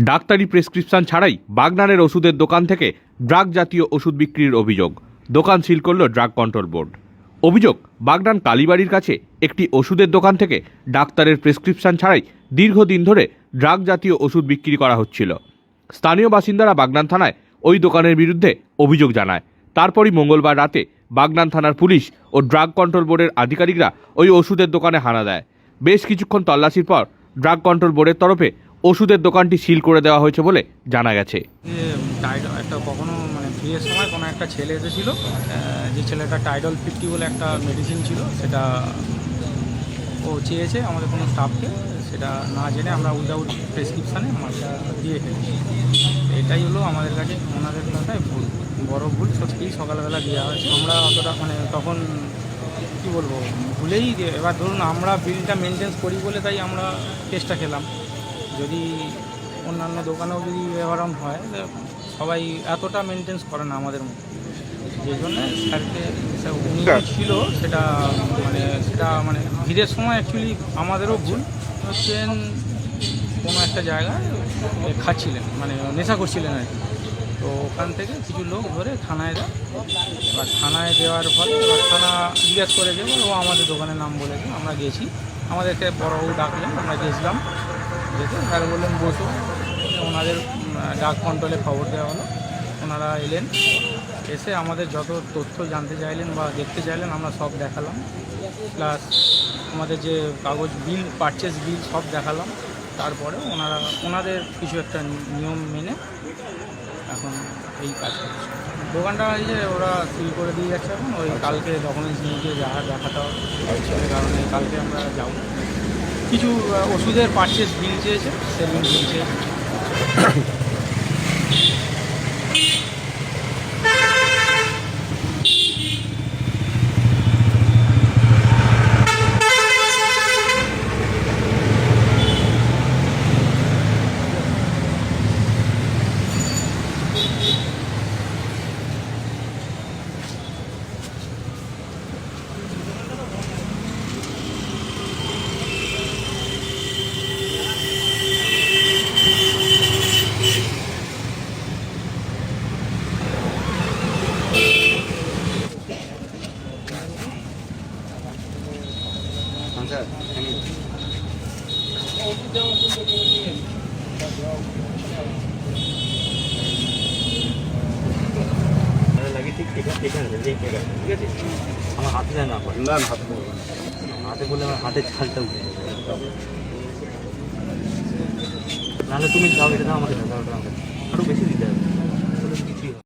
ডাক্তারি প্রেসক্রিপশন ছাড়াই বাগনানের ওষুধের দোকান থেকে ড্রাগ জাতীয় ওষুধ বিক্রির অভিযোগ। দোকান সিল করল ড্রাগ কন্ট্রোল বোর্ড। অভিযোগ, বাগনান কালীবাড়ির কাছে একটি ওষুধের দোকান থেকে ডাক্তারের প্রেসক্রিপশন ছাড়াই দীর্ঘদিন ধরে ড্রাগ জাতীয় ওষুধ বিক্রি করা হচ্ছিল। স্থানীয় বাসিন্দারা বাগনান থানায় ওই দোকানের বিরুদ্ধে অভিযোগ জানায়। তারপরই মঙ্গলবার রাতে বাগনান থানার পুলিশ ও ড্রাগ কন্ট্রোল বোর্ডের আধিকারিকরা ওই ওষুধের দোকানে হানা দেয়। বেশ কিছুক্ষণ তল্লাশির পর ড্রাগ কন্ট্রোল বোর্ডের তরফে ওষুধের দোকানটি সিল করে দেওয়া হয়েছে বলে জানা গেছে। একটা কখনো বিয়ের সময় কোনো একটা ছেলে এসেছিল, যে ছেলেটা টাইডল 50 বলে একটা মেডিসিন ছিল, সেটা ও চেয়েছে আমাদের কোনো স্টাফকে, সেটা না জেনে আমরা উইদাউট প্রেসক্রিপশানে মালটা দিয়ে ফেলেছি। এটাই হলো আমাদের কাছে ওনাদের কথায় ভুল, বড় ভুল। সত্যিই সকালবেলা দেওয়া হয়েছে, আমরা অতটা তখন কী বলবো, ভুলেই এবার ধরুন আমরা বিলটা মেনটেন্স করি বলে তাই আমরা টেস্টটা খেলাম। যদি অন্যান্য দোকানেও যদি ব্যবহার হয়, সবাই এতটা মেনটেন্স করে না আমাদের মধ্যে, যে জন্য স্যারকে উনি ছিল সেটা ভিড়ের সময় অ্যাকচুয়ালি আমাদেরও ভুল হচ্ছেন, কোনো একটা জায়গায় খাচ্ছিলেন, নেশা করছিলেন আর কি। তো ওখান থেকে কিছু লোক ধরে থানায় দেয়। এবার থানায় দেওয়ার ফলে থানা জিজ্ঞাসা করেছে, ও আমাদের দোকানের নাম বলেছে। আমরা গেছি, আমাদেরকে বড়বাবু ডাকলেন, আমরা গেছিলাম। দেখে স্যার বললেন বসো, ওনাদের ড্রাগ কন্ট্রোলে খবর দেওয়া হলো। ওনারা এলেন, এসে আমাদের যত তথ্য জানতে চাইলেন বা দেখতে চাইলেন আমরা সব দেখালাম, প্লাস আমাদের যে কাগজ বিল, পারচেস বিল সব দেখালাম। তারপরে ওনাদের কিছু একটা নিয়ম মেনে এখন এই কাজ করছে। দোকানটা এই যে ওরা সিল করে দিয়ে যাচ্ছে। এখন ওই কালকে ডকুমেন্টস নিয়ে গিয়ে দেখাতে হবে, সেই কারণে কালকে আমরা যাব। কিছু ওষুধের পারচেস বিল চেয়েছে, সেভিং বিল চেয়েছে। ঠিক আছে, আমার হাতে যায় না, হাতে বললে আমার হাতের ছালটা উঠে নাহলে তুমি যাও, এটা দাও আমাকে,